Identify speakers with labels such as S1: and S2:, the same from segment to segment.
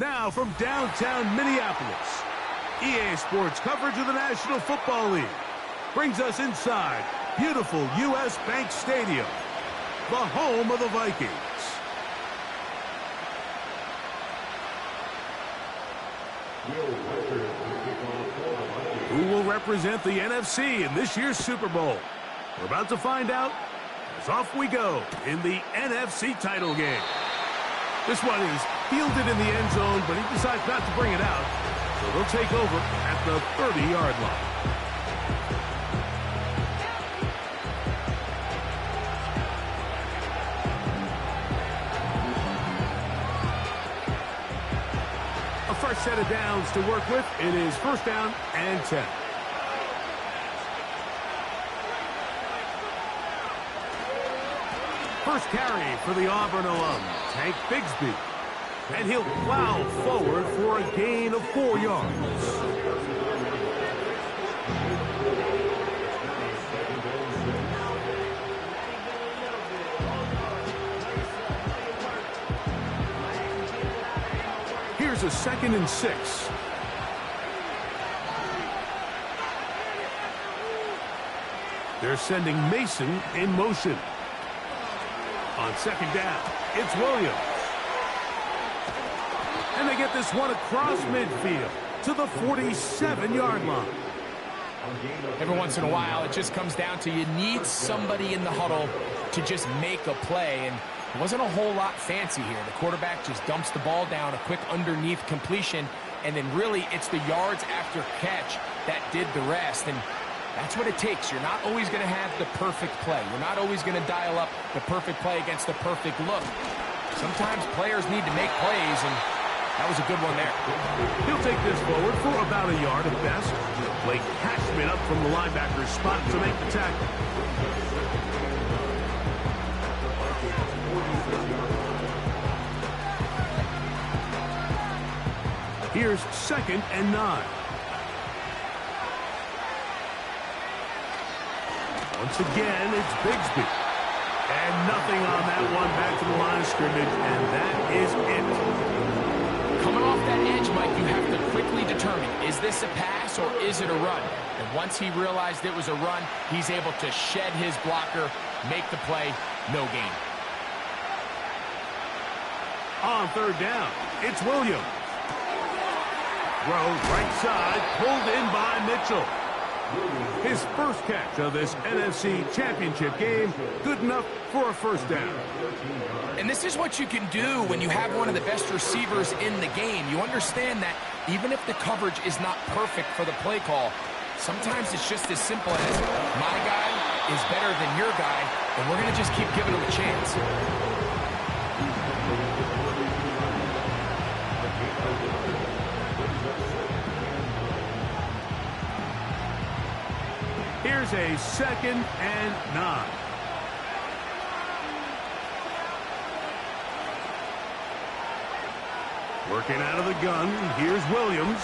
S1: Now from downtown Minneapolis, EA Sports coverage of the National Football League brings us inside beautiful U.S. Bank Stadium, the home of the Vikings. Who will represent the NFC in this year's Super Bowl? We're about to find out as off we go in the NFC title game. This one is fielded in the end zone, but he decides not to bring it out, so they'll take over at the 30-yard line. A fresh set of downs to work with. It is first down and 10. First carry for the Auburn alum, Tank Bigsby. And he'll plow forward for a gain of 4 yards. Here's a 2nd and 6. They're sending Mason in motion. On 2nd down, it's Williams. And they get this one across midfield to the 47-yard line.
S2: Every once in a while, it just comes down to you need somebody in the huddle to just make a play. And it wasn't a whole lot fancy here. The quarterback just dumps the ball down, a quick underneath completion, and then really it's the yards after catch that did the rest. And that's what it takes. You're not always going to have the perfect play. You're not always going to dial up the perfect play against the perfect look. Sometimes players need to make plays, and that was a good one there.
S1: He'll take this forward for about a yard at best. Blake Cashman up from the linebacker's spot to make the tackle. Here's 2nd and 9. Once again, it's Bigsby. And nothing on that one, back to the line of scrimmage, and that is it.
S2: Coming off that edge, Mike, you have to quickly determine, is this a pass or is it a run? And once he realized it was a run, he's able to shed his blocker, make the play, no gain.
S1: On 3rd down, it's Williams. Throw right side, pulled in by Mitchell. His first catch of this NFC Championship game, good enough for a first down.
S2: And this is what you can do when you have one of the best receivers in the game. You understand that even if the coverage is not perfect for the play call, sometimes it's just as simple as my guy is better than your guy, and we're going to just keep giving him a chance.
S1: Here's a 2nd and 9. Working out of the gun, here's Williams.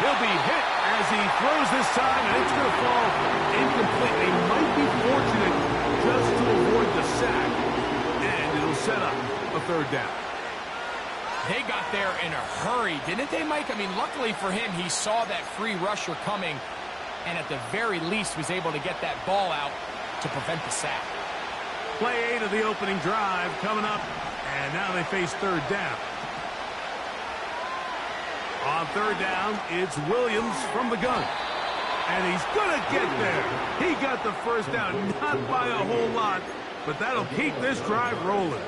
S1: He'll be hit as he throws this time, and it's going to fall incomplete. They might be fortunate just to avoid the sack, and it'll set up a 3rd down.
S2: They got there in a hurry, didn't they, Mike? I mean, luckily for him, he saw that free rusher coming, and at the very least was able to get that ball out to prevent the sack.
S1: Play 8 of the opening drive coming up, and now they face 3rd down. On 3rd down, it's Williams from the gun. And he's going to get there. He got the first down, not by a whole lot, but that'll keep this drive rolling.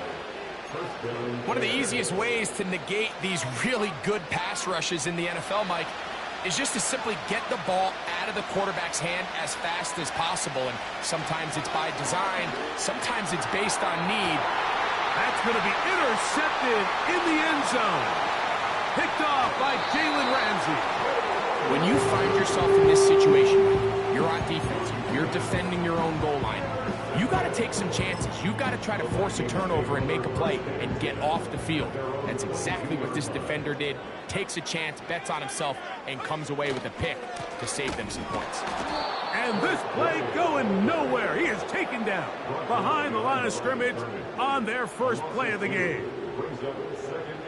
S2: One of the easiest ways to negate these really good pass rushes in the NFL, Mike, is just to simply get the ball out of the quarterback's hand as fast as possible. And sometimes it's by design, sometimes it's based on need.
S1: That's going to be intercepted in the end zone. Picked off by Jalen Ramsey.
S2: When you find yourself in this situation, you're on defense, you're defending your own goal line, you got to take some chances. You got to try to force a turnover and make a play and get off the field. That's exactly what this defender did. Takes a chance, bets on himself, and comes away with a pick to save them some points.
S1: And this play going nowhere. He is taken down behind the line of scrimmage on their first play of the game.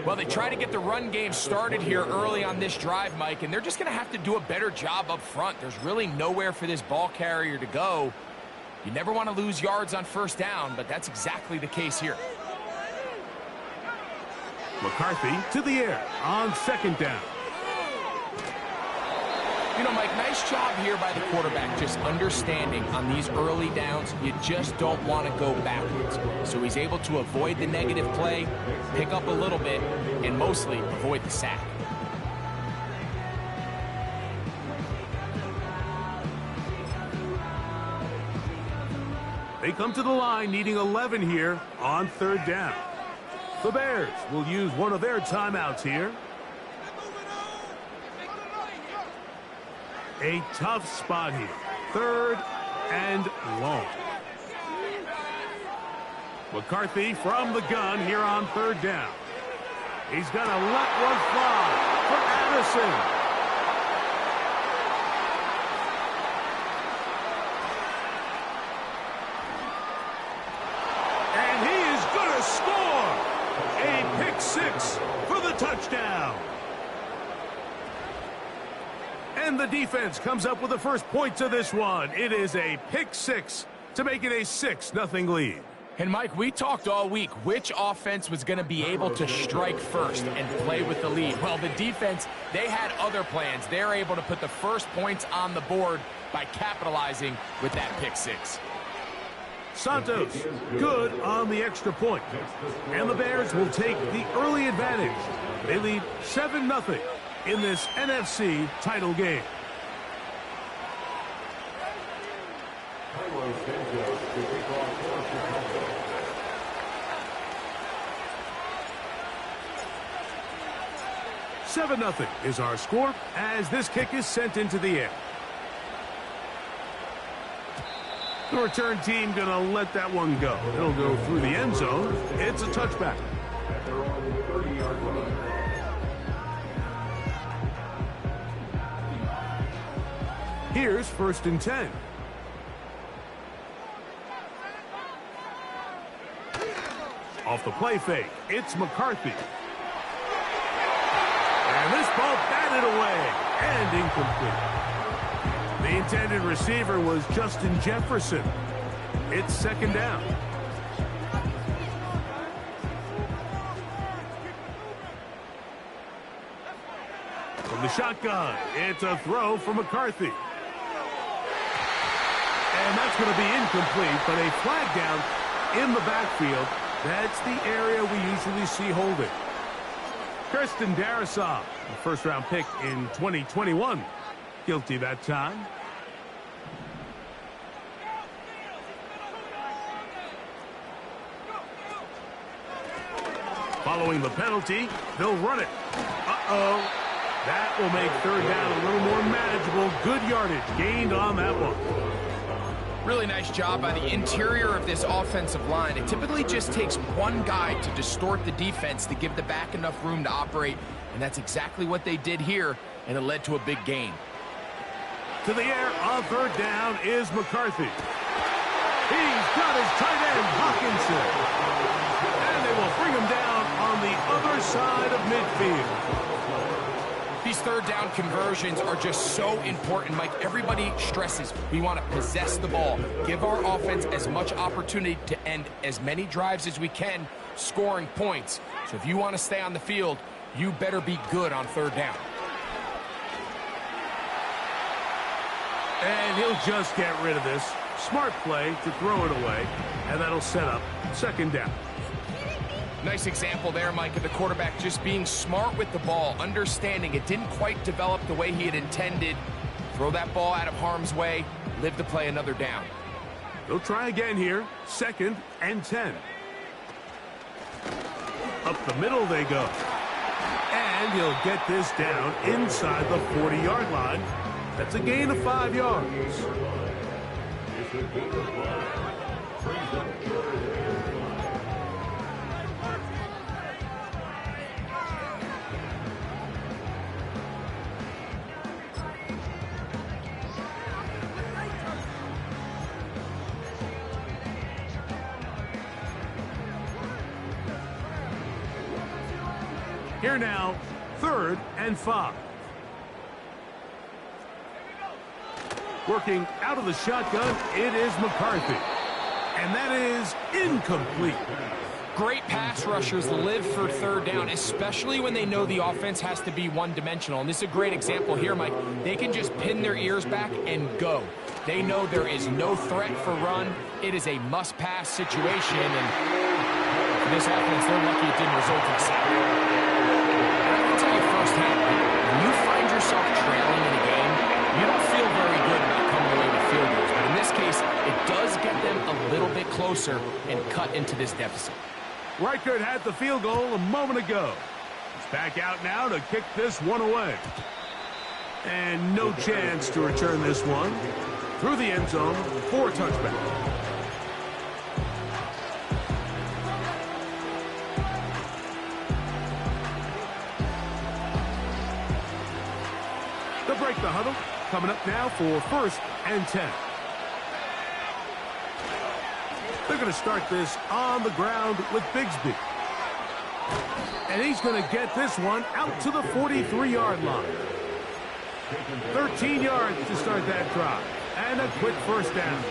S2: Well, they try to get the run game started here early on this drive, Mike, and they're just going to have to do a better job up front. There's really nowhere for this ball carrier to go. You never want to lose yards on first down, but that's exactly the case here.
S1: McCarthy to the air on second down.
S2: You know, Mike, nice job here by the quarterback, just understanding on these early downs, you just don't want to go backwards. So he's able to avoid the negative play, pick up a little bit, and mostly avoid the sack.
S1: They come to the line needing 11 here on third down. The Bears will use one of their timeouts here. A tough spot here. Third and long. McCarthy from the gun here on third down. He's going to let one fly for Addison. And he is going to score. A pick six for the touchdown. And the defense comes up with the first point to this one. It is a pick six to make it a 6-0 lead.
S2: And, Mike, we talked all week which offense was going to be able to strike first and play with the lead. Well, the defense, they had other plans. They're able to put the first points on the board by capitalizing with that pick six.
S1: Santos, good on the extra point. And the Bears will take the early advantage. They lead 7-0. In this NFC title game. Seven 0 is our score as this kick is sent into the air. The return team gonna let that one go. It'll go through the end zone. It's a touchback. Here's 1st and 10. Off the play fake, it's McCarthy. And this ball batted away and incomplete. The intended receiver was Justin Jefferson. It's second down. From the shotgun, it's a throw for McCarthy. And that's going to be incomplete, but a flag down in the backfield. That's the area we usually see holding. Kirsten Darrisaw, a first-round pick in 2021. Guilty that time. Following the penalty, they'll run it. Uh-oh. That will make third down a little more manageable. Good yardage gained on that one.
S2: Really nice job by the interior of this offensive line. It typically just takes one guy to distort the defense to give the back enough room to operate, and that's exactly what they did here, and it led to a big gain.
S1: To the air on third down is McCarthy. He's got his tight end, Hawkinson. And they will bring him down on the other side of midfield.
S2: These third down conversions are just so important, Mike. Everybody stresses we want to possess the ball, give our offense as much opportunity to end as many drives as we can, scoring points. So if you want to stay on the field, you better be good on third down.
S1: And he'll just get rid of this. Smart play to throw it away, and that'll set up second down.
S2: Nice example there, Mike, of the quarterback just being smart with the ball, understanding it didn't quite develop the way he had intended. Throw that ball out of harm's way, live to play another down.
S1: They'll try again here, 2nd and 10. Up the middle they go. And he'll get this down inside the 40-yard line. That's a gain of 5 yards. Here now, 3rd and 5. Working out of the shotgun, it is McCarthy. And that is incomplete.
S2: Great pass rushers live for 3rd down, especially when they know the offense has to be one-dimensional. And this is a great example here, Mike. They can just pin their ears back and go. They know there is no threat for run. It is a must-pass situation, and for this offense, they're lucky it didn't result in a sack. I can tell you firsthand, when you find yourself trailing in a game, you don't feel very good about coming away with field goals. But in this case, it does get them a little bit closer and cut into this deficit.
S1: Reichert had the field goal a moment ago. He's back out now to kick this one away. And no chance to return this one through the end zone for a touchback. They'll break the huddle. Coming up now for 1st and 10. They're going to start this on the ground with Bigsby. And he's going to get this one out to the 43-yard line. 13 yards to start that drive. And a quick 1st down.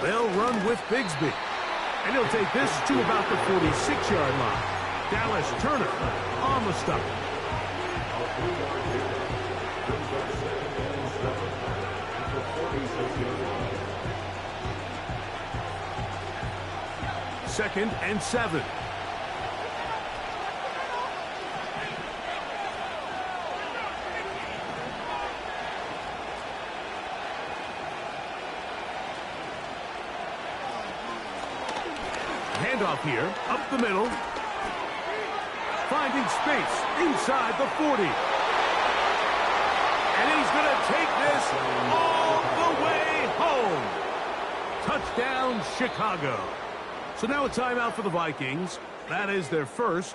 S1: They'll run with Bigsby. And he'll take this to about the 46-yard line. Dallas Turner on the stop. Second and 7. Handoff here, up the middle. Finding space inside the 40. And he's going to take this all the way home. Touchdown, Chicago. So now a timeout for the Vikings. That is their first.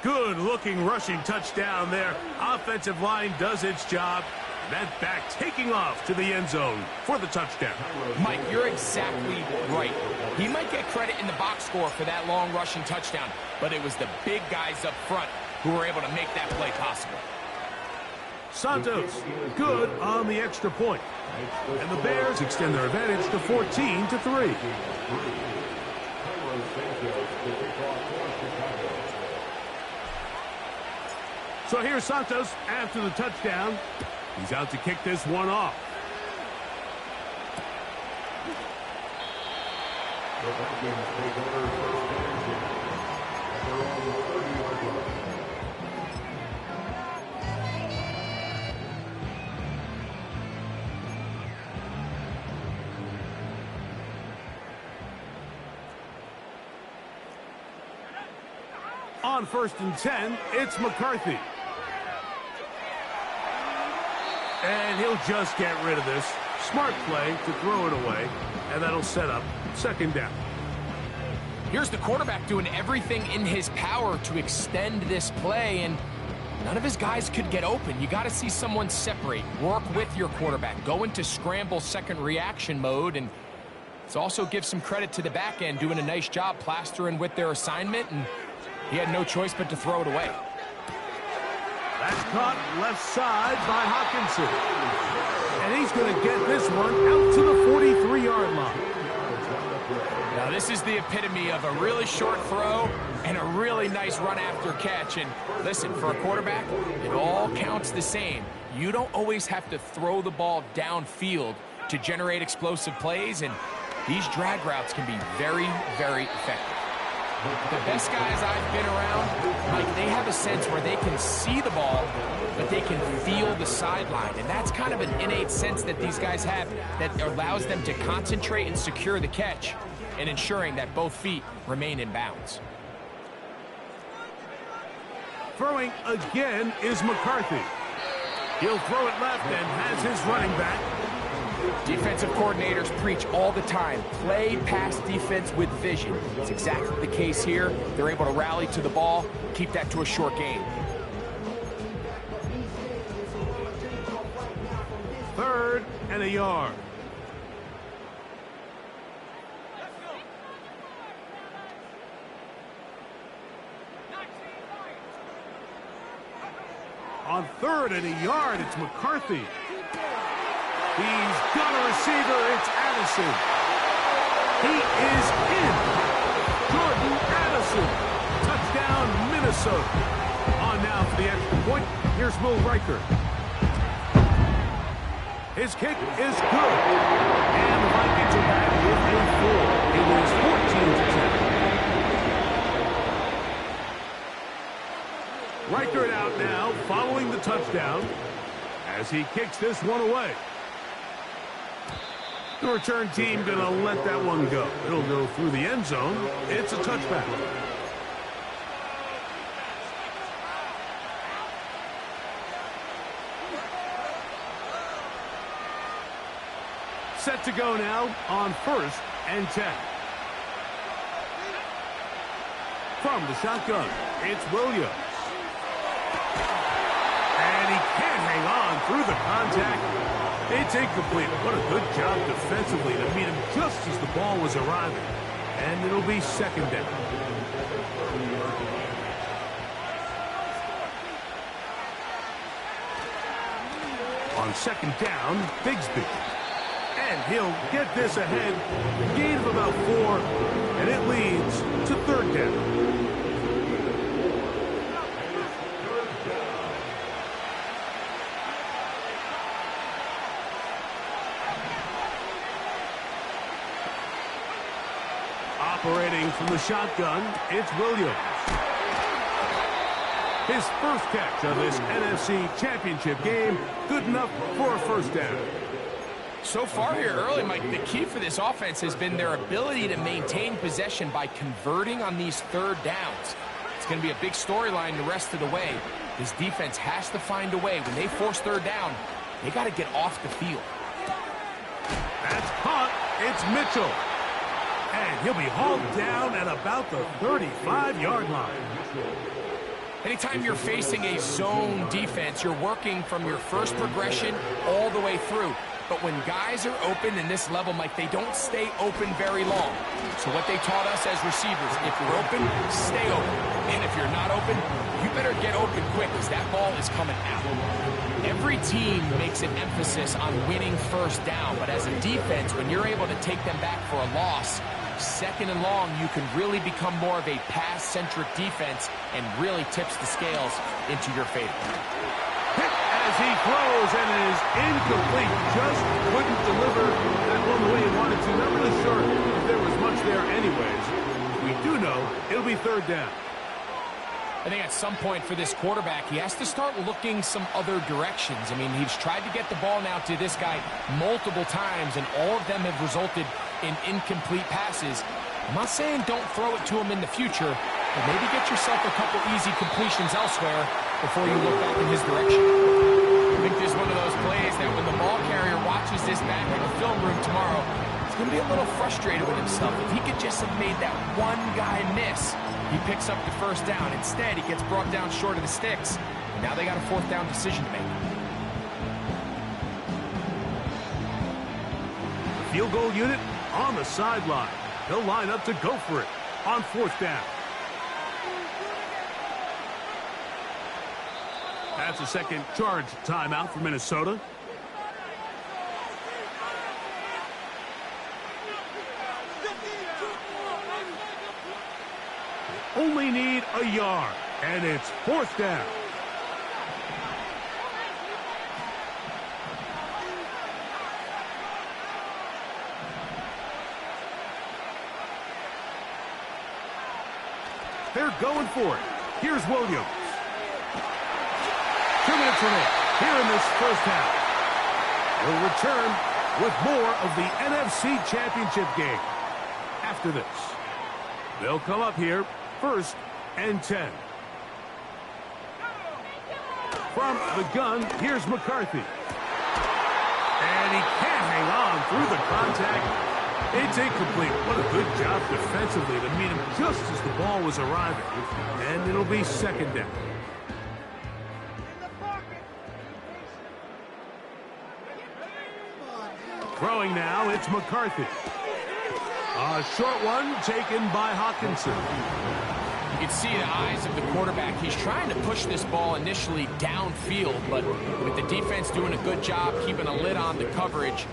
S1: Good-looking rushing touchdown there. Offensive line does its job. That back taking off to the end zone for the touchdown.
S2: Mike, you're exactly right. He might get credit in the box score for that long rushing touchdown, but it was the big guys up front who were able to make that play possible.
S1: Santos, good on the extra point. And the Bears extend their advantage to 14-3. So here's Santos after the touchdown. He's out to kick this one off. On 1st and 10, it's McCarthy. And he'll just get rid of this. Smart play to throw it away, and that'll set up 2nd down.
S2: Here's the quarterback doing everything in his power to extend this play, and none of his guys could get open. You got to see someone separate, work with your quarterback, go into scramble second reaction mode, and it's also give some credit to the back end doing a nice job plastering with their assignment, and he had no choice but to throw it away.
S1: That's caught left side by Hawkinson. And he's going to get this one out to the 43-yard line.
S2: Now this is the epitome of a really short throw and a really nice run after catch. And listen, for a quarterback, it all counts the same. You don't always have to throw the ball downfield to generate explosive plays, and these drag routes can be very, very effective. The best guys I've been around, Mike, they have a sense where they can see the ball, but they can feel the sideline. And that's kind of an innate sense that these guys have that allows them to concentrate and secure the catch and ensuring that both feet remain in bounds.
S1: Throwing again is McCarthy. He'll throw it left and has his running back.
S2: Defensive coordinators preach all the time, play pass defense with vision. It's exactly the case here. They're able to rally to the ball, keep that to a short game.
S1: 3rd and a yard. On 3rd and a yard, it's McCarthy. He's got a receiver. It's Addison. He is in. Jordan Addison. Touchdown, Minnesota. On now for the extra point. Here's Will Riker. His kick is good. And the Vikings are back with a 4. It was 14-10. Riker it out now, following the touchdown, as he kicks this one away. The return team going to let that one go. It'll go through the end zone. It's a touchback. Set to go now on 1st and 10. From the shotgun, it's Williams. And he can't hang on through the contact. It's incomplete. What a good job defensively to meet him just as the ball was arriving. And it'll be 2nd down. On 2nd down, Bigsby. And he'll get this ahead. Gain of about 4. And it leads to 3rd down. Operating from the shotgun, it's Williams. His first catch of this NFC Championship game, good enough for a 1st down.
S2: So far here early, Mike, the key for this offense has been their ability to maintain possession by converting on these 3rd downs. It's going to be a big storyline the rest of the way. This defense has to find a way. When they force 3rd down, they got to get off the field.
S1: That's caught. It's Mitchell. And he'll be hauled down at about the 35-yard line.
S2: Anytime you're facing a zone defense, you're working from your first progression all the way through. But when guys are open in this level, Mike, they don't stay open very long. So what they taught us as receivers, if you're open, stay open. And if you're not open, you better get open quick because that ball is coming out. Every team makes an emphasis on winning 1st down, but as a defense, when you're able to take them back for a loss, 2nd and long, you can really become more of a pass-centric defense and really tips the scales into your favor.
S1: Hit as he throws, and it is incomplete. Just couldn't deliver that one the way he wanted to. Not really sure if there was much there anyways. We do know it'll be 3rd down.
S2: I think at some point for this quarterback, he has to start looking some other directions. I mean, he's tried to get the ball now to this guy multiple times, and all of them have resulted in incomplete passes. I'm not saying don't throw it to him in the future, but maybe get yourself a couple easy completions elsewhere before you look back in his direction. I think this is one of those plays that when the ball carrier watches this back in the film room tomorrow, he's going to be a little frustrated with himself. If he could just have made that one guy miss, he picks up the 1st down. Instead, he gets brought down short of the sticks. Now they got a 4th down decision to make.
S1: The field goal unit on the sideline. They'll line up to go for it on 4th down. That's a 2nd charge timeout for Minnesota. Only need a yard, and it's 4th down. They're going for it. Here's Williams. 2 minutes remaining here in this 1st half. We'll return with more of the NFC Championship game after this. They'll come up here 1st and 10. From the gun, here's McCarthy. And he can't hang contact. It's incomplete. What a good job defensively to meet him just as the ball was arriving. And it'll be second down. Throwing now, it's McCarthy. A short one taken by Hawkinson.
S2: You can see the eyes of the quarterback. He's trying to push this ball initially downfield, but with the defense doing a good job keeping a lid on the coverage,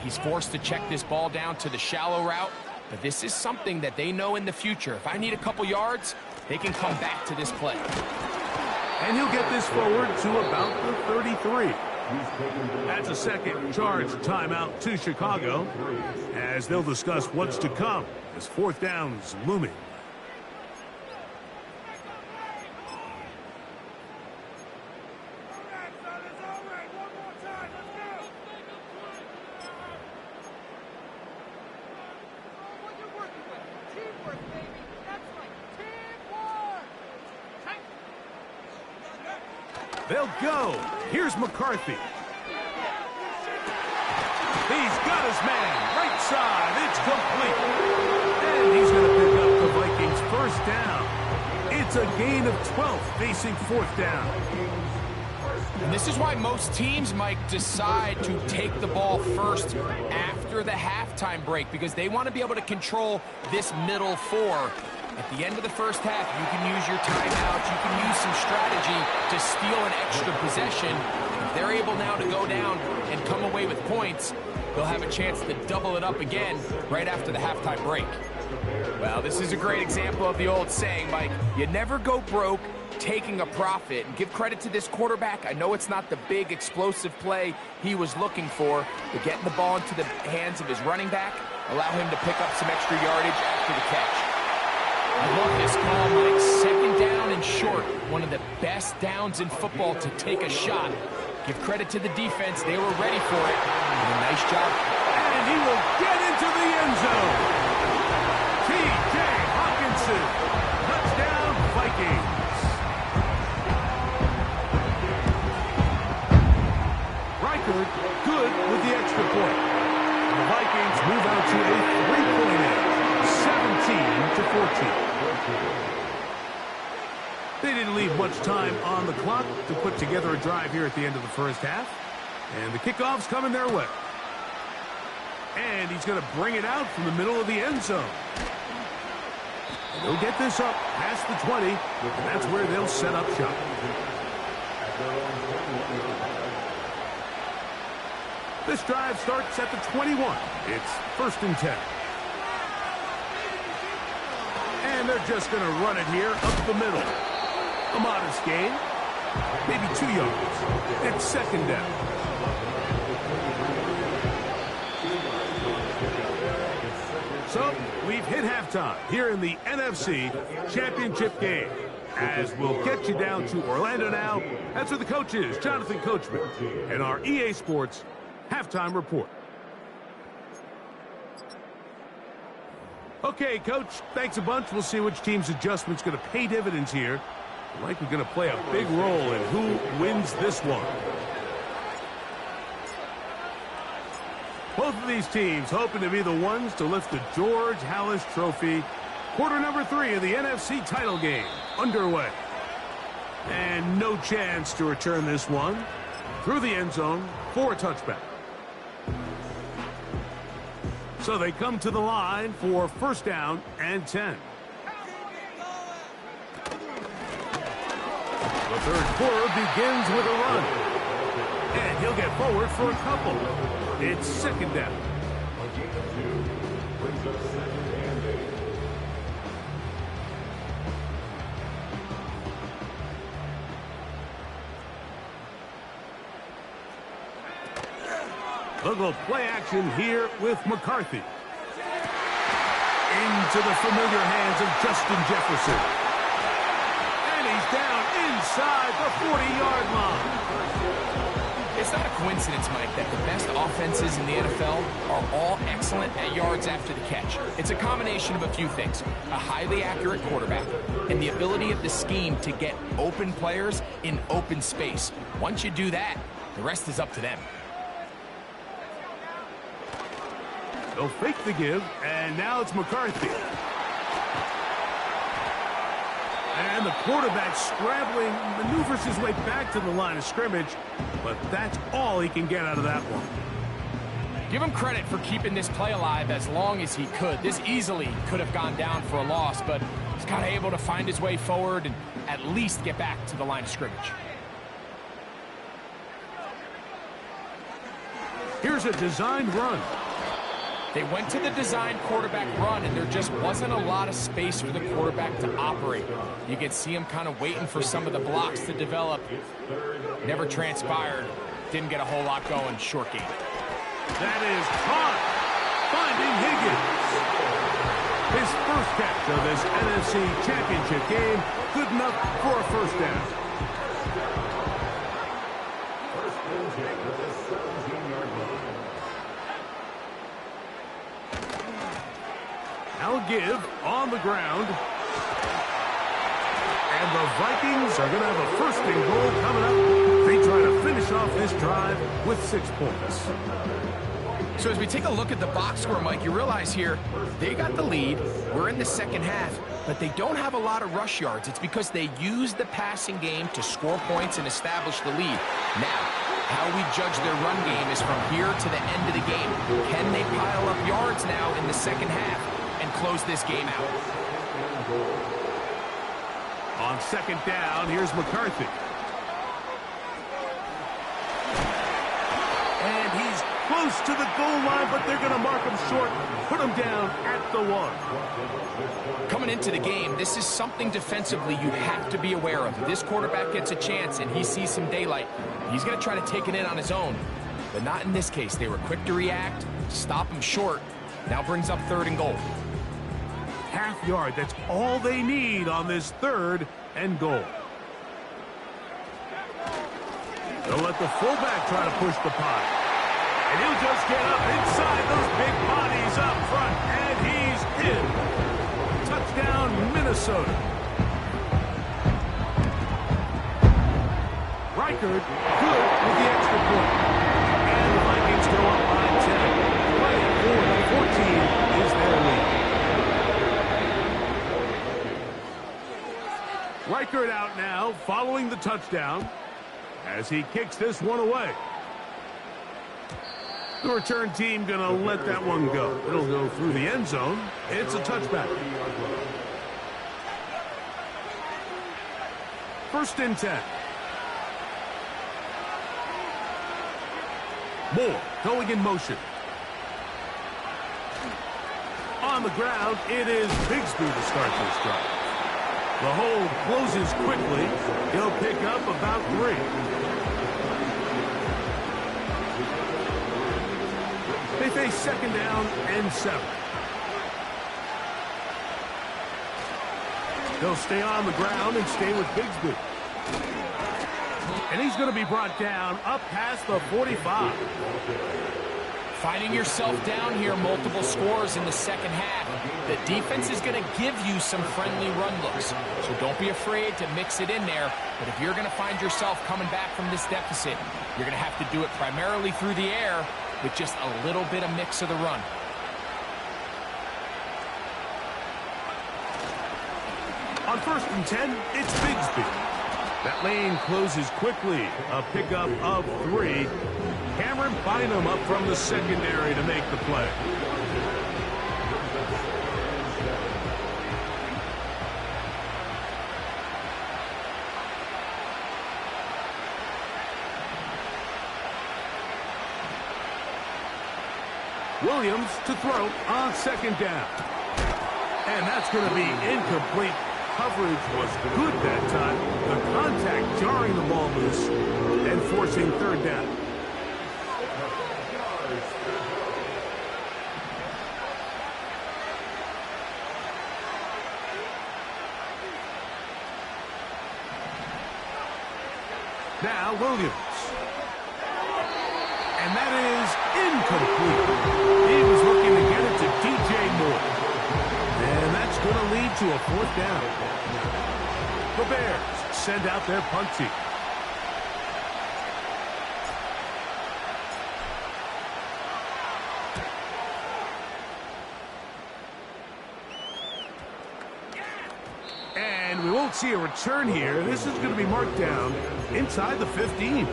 S2: he's forced to check this ball down to the shallow route. But this is something that they know in the future. If I need a couple yards, they can come back to this play.
S1: And he'll get this forward to about the 33. That's a second charge timeout to Chicago as they'll discuss what's to come as fourth down's looming. They'll go. Here's McCarthy. He's got his man. Right side. It's complete. And he's going to pick up the Vikings first down. It's a gain of 12 facing fourth down.
S2: And this is why most teams, Mike, decide to take the ball first after the halftime break, because they want to be able to control this middle four. At the end of the first half, you can use your timeouts, you can use some strategy to steal an extra possession. If they're able now to go down and come away with points, they'll have a chance to double it up again right after the halftime break. Well, this is a great example of the old saying, Mike, you never go broke taking a profit. And give credit to this quarterback. I know it's not the big explosive play he was looking for, but getting the ball into the hands of his running back, allow him to pick up some extra yardage after the catch. I love this call, Mike. Second down and short. One of the best downs in football to take a shot. Give credit to the defense. They were ready for it. And a nice job.
S1: And he will get into the end zone. T.J. Hawkinson. Touchdown, Vikings. Reichert good with the extra point. The Vikings move out to a 3-point edge. 17-14. They didn't leave much time on the clock to put together a drive here at the end of the first half. And the kickoff's coming their way. And he's going to bring it out from the middle of the end zone. And they'll get this up past the 20, and that's where they'll set up shop. This drive starts at the 21. It's 1st and 10. And they're just going to run it here up the middle. A modest gain, maybe 2 yards. It's second down. So we've hit halftime here in the NFC Championship game. As we'll get you down to Orlando now. That's where the coach is, Jonathan Coachman, and our EA Sports halftime report. Okay, Coach, thanks a bunch. We'll see which team's adjustment's going to pay dividends here. Likely going to play a big role in who wins this one. Both of these teams hoping to be the ones to lift the George Halas Trophy. Quarter number 3 of the NFC title game underway. And no chance to return this one through the end zone for a touchback. So they come to the line for 1st down and 10. The third quarter begins with a run. And he'll get forward for a couple. It's 2nd down. They'll go play action here with McCarthy. Into the familiar hands of Justin Jefferson. And he's down inside the 40-yard line.
S2: It's not a coincidence, Mike, that the best offenses in the NFL are all excellent at yards after the catch. It's a combination of a few things. A highly accurate quarterback and the ability of the scheme to get open players in open space. Once you do that, the rest is up to them.
S1: They'll fake the give, and now it's McCarthy. And the quarterback scrambling, maneuvers his way back to the line of scrimmage, but that's all he can get out of that one.
S2: Give him credit for keeping this play alive as long as he could. This easily could have gone down for a loss, but he's kind of able to find his way forward and at least get back to the line of scrimmage.
S1: Here's a designed run.
S2: They went to the design quarterback run, and there just wasn't a lot of space for the quarterback to operate. You could see him kind of waiting for some of the blocks to develop. Never transpired. Didn't get a whole lot going. Short game.
S1: That is caught. Finding Higgins. His first catch of this NFC Championship game. Good enough for a first down. Now a give on the ground. And the Vikings are going to have a first and goal coming up. They try to finish off this drive with 6 points.
S2: So as we take a look at the box score, Mike, you realize here they got the lead. We're in the second half, but they don't have a lot of rush yards. It's because they use the passing game to score points and establish the lead. Now, how we judge their run game is from here to the end of the game. Can they pile up yards now in the second half and close this game out?
S1: On second down, here's McCarthy. And he's close to the goal line, but they're going to mark him short, put him down at the 1.
S2: Coming into the game, this is something defensively you have to be aware of. If this quarterback gets a chance and he sees some daylight, he's going to try to take it in on his own. But not in this case. They were quick to react, stop him short. Now brings up 3rd and goal.
S1: Half yard, that's all they need on this 3rd and goal. They'll let the fullback try to push the pile. And he'll just get up inside those big bodies up front, and he's in. Touchdown, Minnesota. Reichard, good with the extra point. And the Vikings go up by 10. Playing for the 14 is their lead. Reichard out now, following the touchdown, as he kicks this one away. The return team going to let that one go. It'll go through the end zone. It's a touchback. 1st and 10. Moore going in motion. On the ground, it is Bigsby to start this drive. The hold closes quickly. He'll pick up about 3. They face 2nd down and 7. They'll stay on the ground and stay with Bigsby. And he's going to be brought down up past the 45.
S2: Finding yourself down here, multiple scores in the second half. The defense is going to give you some friendly run looks. So don't be afraid to mix it in there. But if you're going to find yourself coming back from this deficit, you're going to have to do it primarily through the air with just a little bit of mix of the run.
S1: On 1st and 10, it's Bigsby. That lane closes quickly. A pickup of 3. Cameron Bynum up from the secondary to make the play. Williams to throw on 2nd down. And that's going to be incomplete. Coverage was good that time. The contact jarring the ball loose and forcing 3rd down. Now Williams. And that is incomplete. He was looking to get it to DJ Moore. And that's going to lead to a 4th down. The Bears send out their punt team. won't see a return here. This is going to be marked down inside the 15.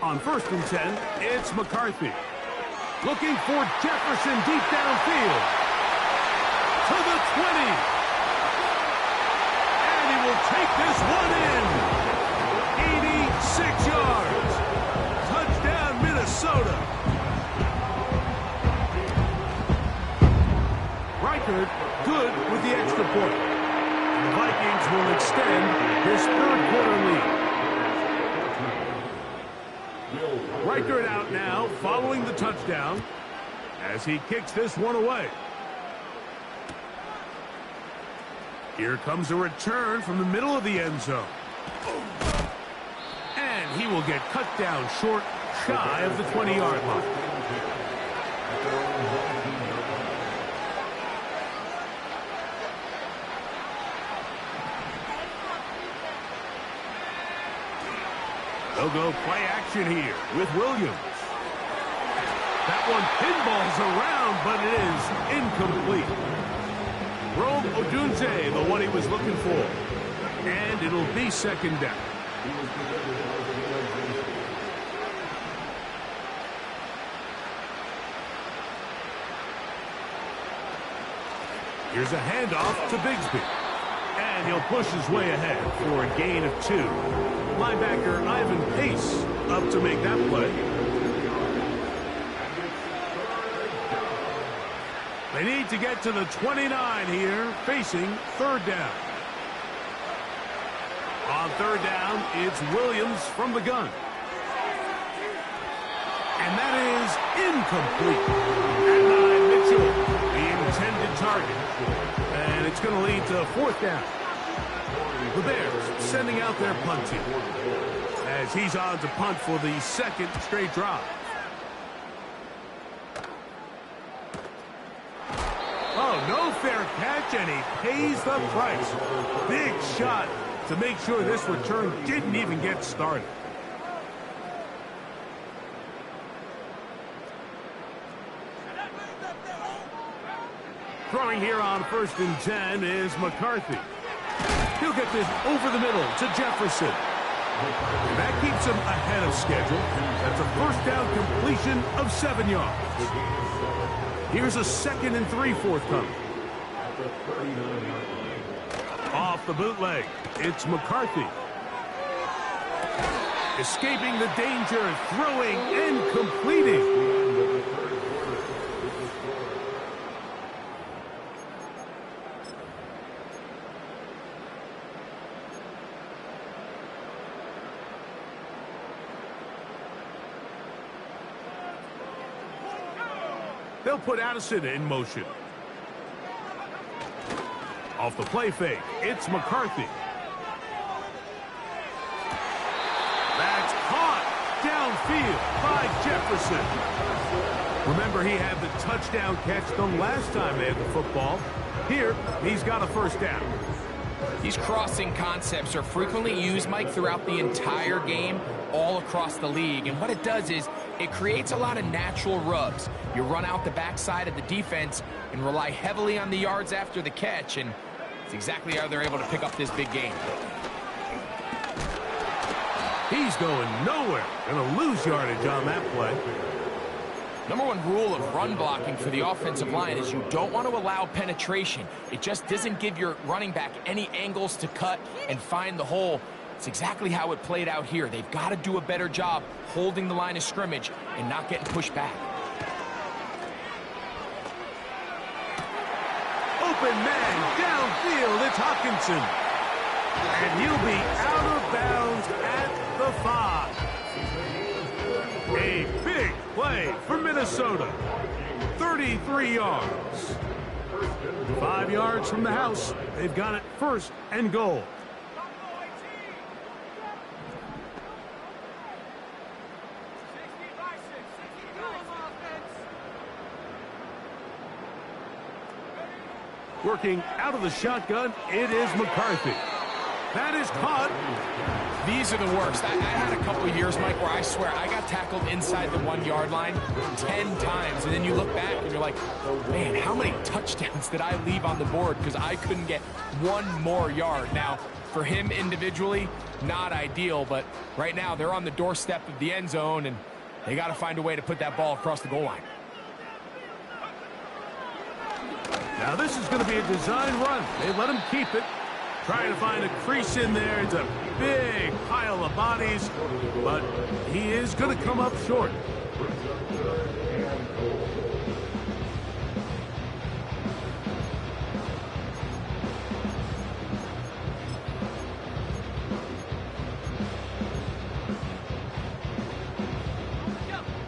S1: On 1st and 10, it's McCarthy. Looking for Jefferson deep downfield. To the 20. And he will take this one in. 86 yards. Touchdown, Minnesota. Reichard good with the extra point. The Vikings will extend this third-quarter lead. Reichard out now, following the touchdown, as he kicks this one away. Here comes a return from the middle of the end zone. And he will get cut down short, shy of the 20-yard line. They'll go play action here with Williams. That one pinballs around, but it is incomplete. Rome Odunze, the one he was looking for. And it'll be 2nd down. Here's a handoff to Bigsby. And he'll push his way ahead for a gain of 2. Linebacker Ivan Pace up to make that play. They need to get to the 29 here, facing 3rd down. On 3rd down, it's Williams from the gun. And that is incomplete. At 9, Mitchell, the intended target. And it's going to lead to 4th down. The Bears sending out their punt team as he's on to punt for the 2nd straight drive. Oh, no fair catch, and he pays the price. Big shot to make sure this return didn't even get started. Throwing here on 1st and 10 is McCarthy. He'll get this over the middle to Jefferson. And that keeps him ahead of schedule. That's a 1st down completion of 7 yards. Here's a 2nd and 3 forthcoming. Off the bootleg, it's McCarthy. Escaping the danger, throwing and completing. They'll put Addison in motion. Off the play fake, it's McCarthy. That's caught downfield by Jefferson. Remember, he had the touchdown catch the last time they had the football. Here, he's got a 1st down.
S2: These crossing concepts are frequently used, Mike, throughout the entire game, all across the league. And what it does is it creates a lot of natural rubs. You run out the backside of the defense and rely heavily on the yards after the catch, and it's exactly how they're able to pick up this big game.
S1: He's going nowhere. Going to lose yardage on that play.
S2: Number 1 rule of run blocking for the offensive line is you don't want to allow penetration. It just doesn't give your running back any angles to cut and find the hole. It's exactly how it played out here. They've got to do a better job holding the line of scrimmage and not getting pushed back.
S1: Open man downfield, it's Hawkinson. And he'll be out of bounds at the 5. A big play for Minnesota. 33 yards. 5 yards from the house. They've got it 1st and goal. Working out of the shotgun, it is McCarthy. That is caught.
S2: These are the worst. I had a couple of years, Mike, where I swear I got tackled inside the 1 yard line 10 times. And then you look back and you're like, man, how many touchdowns did I leave on the board because I couldn't get one more yard? Now, for him individually, not ideal, but right now they're on the doorstep of the end zone, and they got to find a way to put that ball across the goal line.
S1: Now this is going to be a design run. They let him keep it. Trying to find a crease in there. It's a big pile of bodies, but he is going to come up short.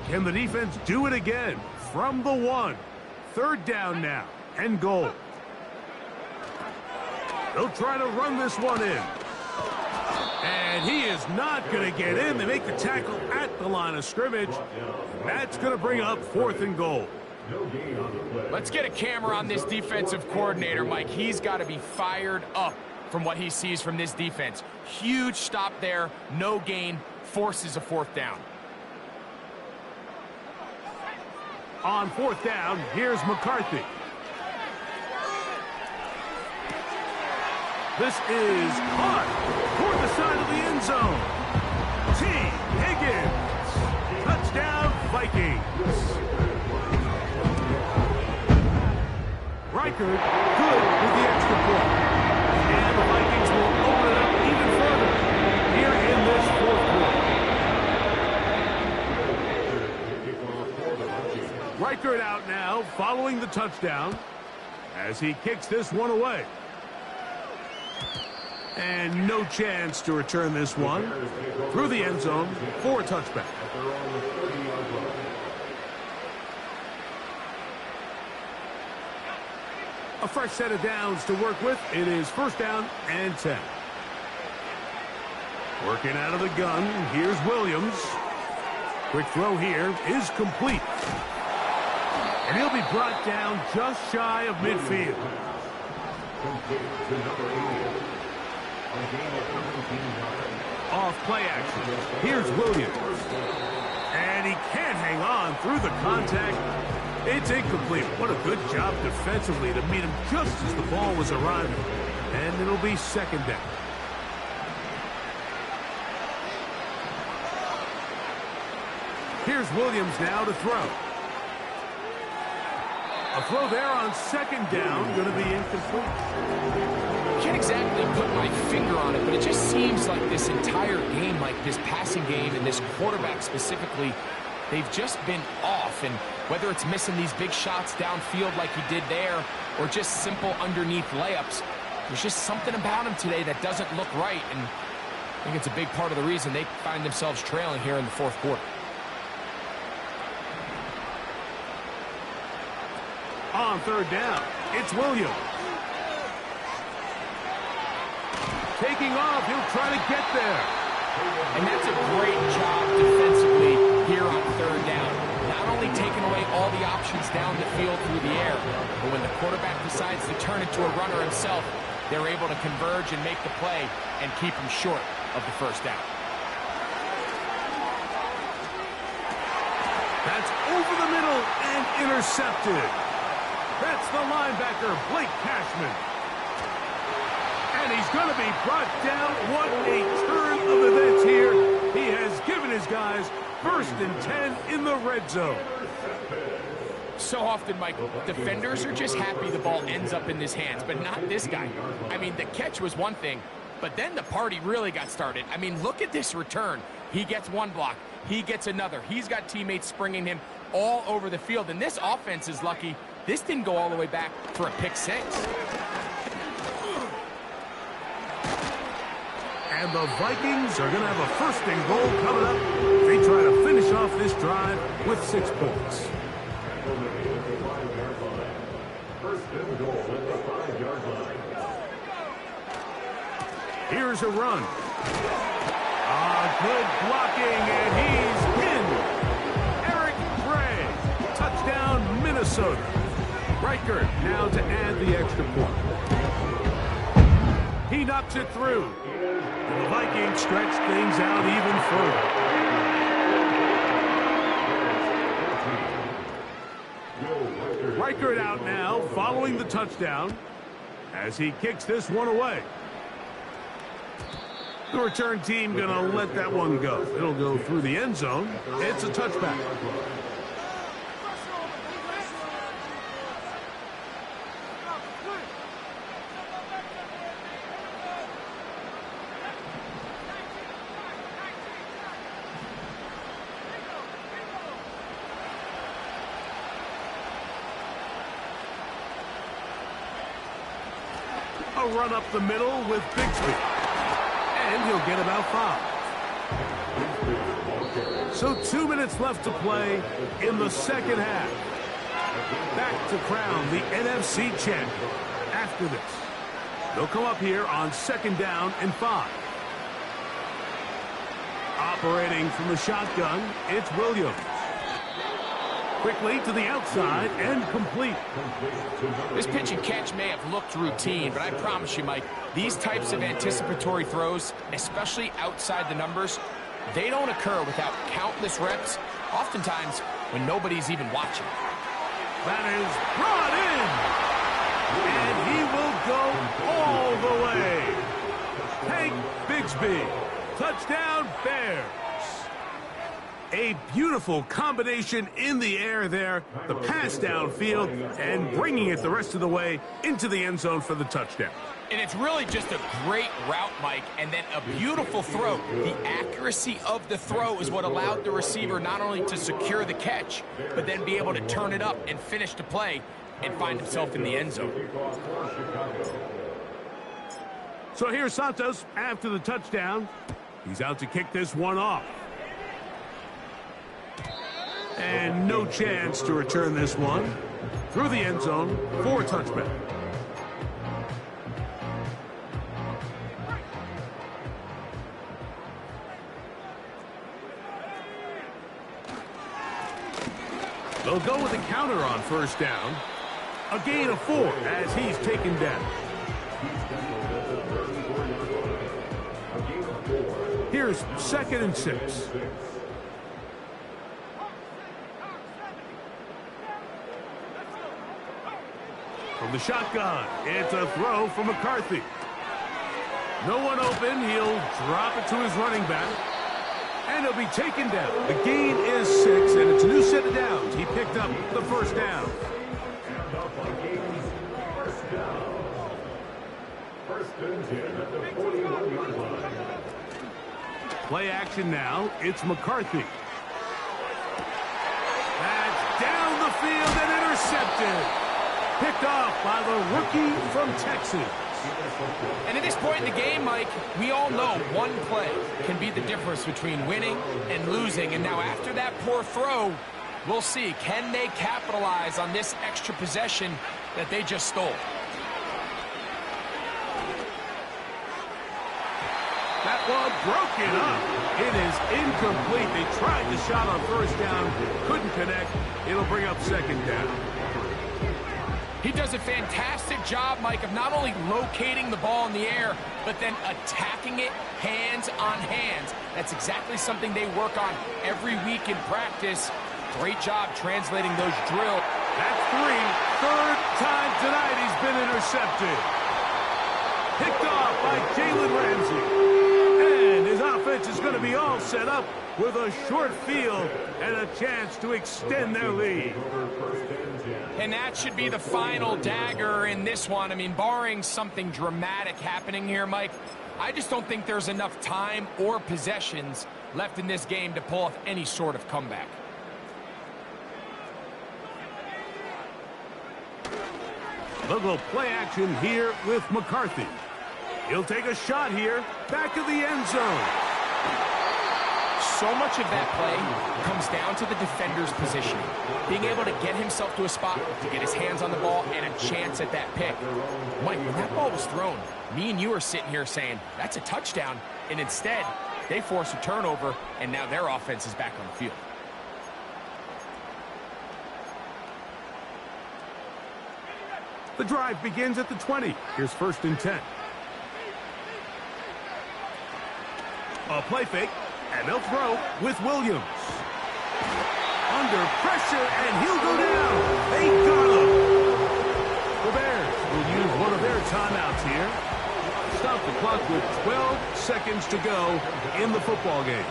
S1: Can the defense do it again from the 1? 3rd down now and goal. They'll try to run this one in. And he is not going to get in. They make the tackle at the line of scrimmage. That's going to bring up 4th and goal.
S2: Let's get a camera on this defensive coordinator, Mike. He's got to be fired up from what he sees from this defense. Huge stop there, no gain, forces a 4th down.
S1: On 4th down, here's McCarthy. This is caught toward the side of the end zone. T. Higgins. Touchdown, Vikings. Reichard good with the extra point. And the Vikings will open it up even further here in this 4th quarter. Reichard out now following the touchdown as he kicks this one away. And no chance to return this one through the end zone for a touchback. A fresh set of downs to work with. It is 1st down and 10. Working out of the gun. Here's Williams. Quick throw here is complete. And he'll be brought down just shy of midfield. Off play action. Here's Williams. And he can't hang on through the contact. It's incomplete. What a good job defensively to meet him just as the ball was arriving. And it'll be 2nd down. Here's Williams now to throw. A throw there on 2nd down, going to be incomplete.
S2: Can't exactly put my finger on it, but it just seems like this entire game, like this passing game and this quarterback specifically, they've just been off. And whether it's missing these big shots downfield like he did there or just simple underneath layups, there's just something about him today that doesn't look right. And I think it's a big part of the reason they find themselves trailing here in the 4th quarter.
S1: On 3rd down, it's Williams. Taking off, he'll try to get there.
S2: And that's a great job defensively here on 3rd down. Not only taking away all the options down the field through the air, but when the quarterback decides to turn into a runner himself, they're able to converge and make the play and keep him short of the 1st down.
S1: That's over the middle and intercepted. That's the linebacker, Blake Cashman. And he's going to be brought down. What a turn of events here. He has given his guys 1st and 10 in the red zone.
S2: So often, Michael, defenders are just happy the ball ends up in his hands, but not this guy. I mean, the catch was one thing, but then the party really got started. I mean, look at this return. He gets one block. He gets another. He's got teammates springing him all over the field, and this offense is lucky this didn't go all the way back for a pick 6.
S1: And the Vikings are going to have a 1st and goal coming up. They try to finish off this drive with 6 points. Here's a run. Good blocking, and he's pinned. Eric Gray, touchdown, Minnesota. Riker now to add the extra point. He knocks it through. And the Vikings stretch things out even further. Riker out now, following the touchdown, as he kicks this one away. The return team going to let that one go. It'll go through the end zone. It's a touchback. A run up the middle with Bixby. And he'll get about 5. So 2 minutes left to play in the second half. Back to crown the NFC champion. After this, they'll come up here on 2nd down and 5. Operating from the shotgun, it's Williams. Quickly to the outside and complete.
S2: This pitch and catch may have looked routine, but I promise you, Mike, these types of anticipatory throws, especially outside the numbers, they don't occur without countless reps, oftentimes when nobody's even watching.
S1: That is brought in. And he will go all the way. Hank Bixby. Touchdown, Bears. A beautiful combination in the air there. The pass downfield and bringing it the rest of the way into the end zone for the touchdown.
S2: And it's really just a great route, Mike, and then a beautiful throw. The accuracy of the throw is what allowed the receiver not only to secure the catch, but then be able to turn it up and finish the play and find himself in the end zone.
S1: So here's Santos after the touchdown. He's out to kick this one off. And no chance to return this one through the end zone for a touchback. They'll go with a counter on 1st down. A gain of 4 as he's taken down. Here's 2nd and 6. From the shotgun, it's a throw from McCarthy. No one open. He'll drop it to his running back. And he'll be taken down. The gain is 6, and it's a new set of downs. He picked up the 1st down. Play action now. It's McCarthy. That's down the field and intercepted. Picked off by the rookie from Texas.
S2: And at this point in the game, Mike, we all know one play can be the difference between winning and losing. And now after that poor throw, we'll see, can they capitalize on this extra possession that they just stole?
S1: That one broken up. It is incomplete. They tried the shot on 1st down, couldn't connect. It'll bring up 2nd down.
S2: He does a fantastic job, Mike, of not only locating the ball in the air, but then attacking it hands on hands. That's exactly something they work on every week in practice. Great job translating those drills.
S1: That's 3. 3rd time tonight he's been intercepted. Picked off by Jalen Ramsey. And his offense is going to be all set up with a short field and a chance to extend their lead.
S2: And that should be the final dagger in this one. I mean, barring something dramatic happening here, Mike, I just don't think there's enough time or possessions left in this game to pull off any sort of comeback.
S1: They'll go play action here with McCarthy. He'll take a shot here, back of the end zone.
S2: So much of that play comes down to the defender's positioning. Being able to get himself to a spot, to get his hands on the ball, and a chance at that pick. Mike, when that ball was thrown, me and you are sitting here saying, that's a touchdown. And instead, they force a turnover, and now their offense is back on the field.
S1: The drive begins at the 20. Here's 1st and 10. A play fake, and they'll throw with Williams. Under pressure, and he'll go down. They got him. The Bears will use one of their timeouts here. Stop the clock with 12 seconds to go in the football game.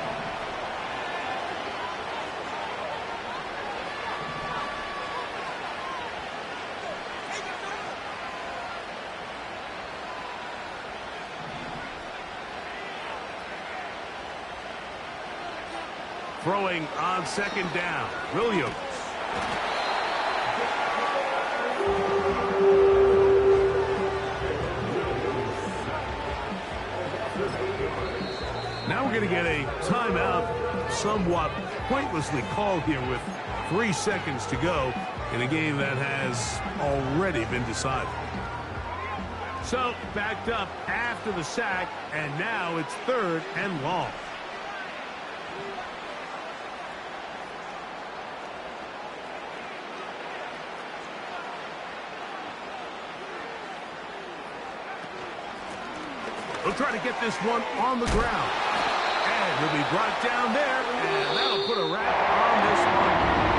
S1: Throwing on 2nd down, Williams. Now we're going to get a timeout, somewhat pointlessly called here with 3 seconds to go in a game that has already been decided. So, backed up after the sack, and now it's 3rd and long. He'll try to get this one on the ground. And he'll be brought down there, and that'll put a wrap on this one.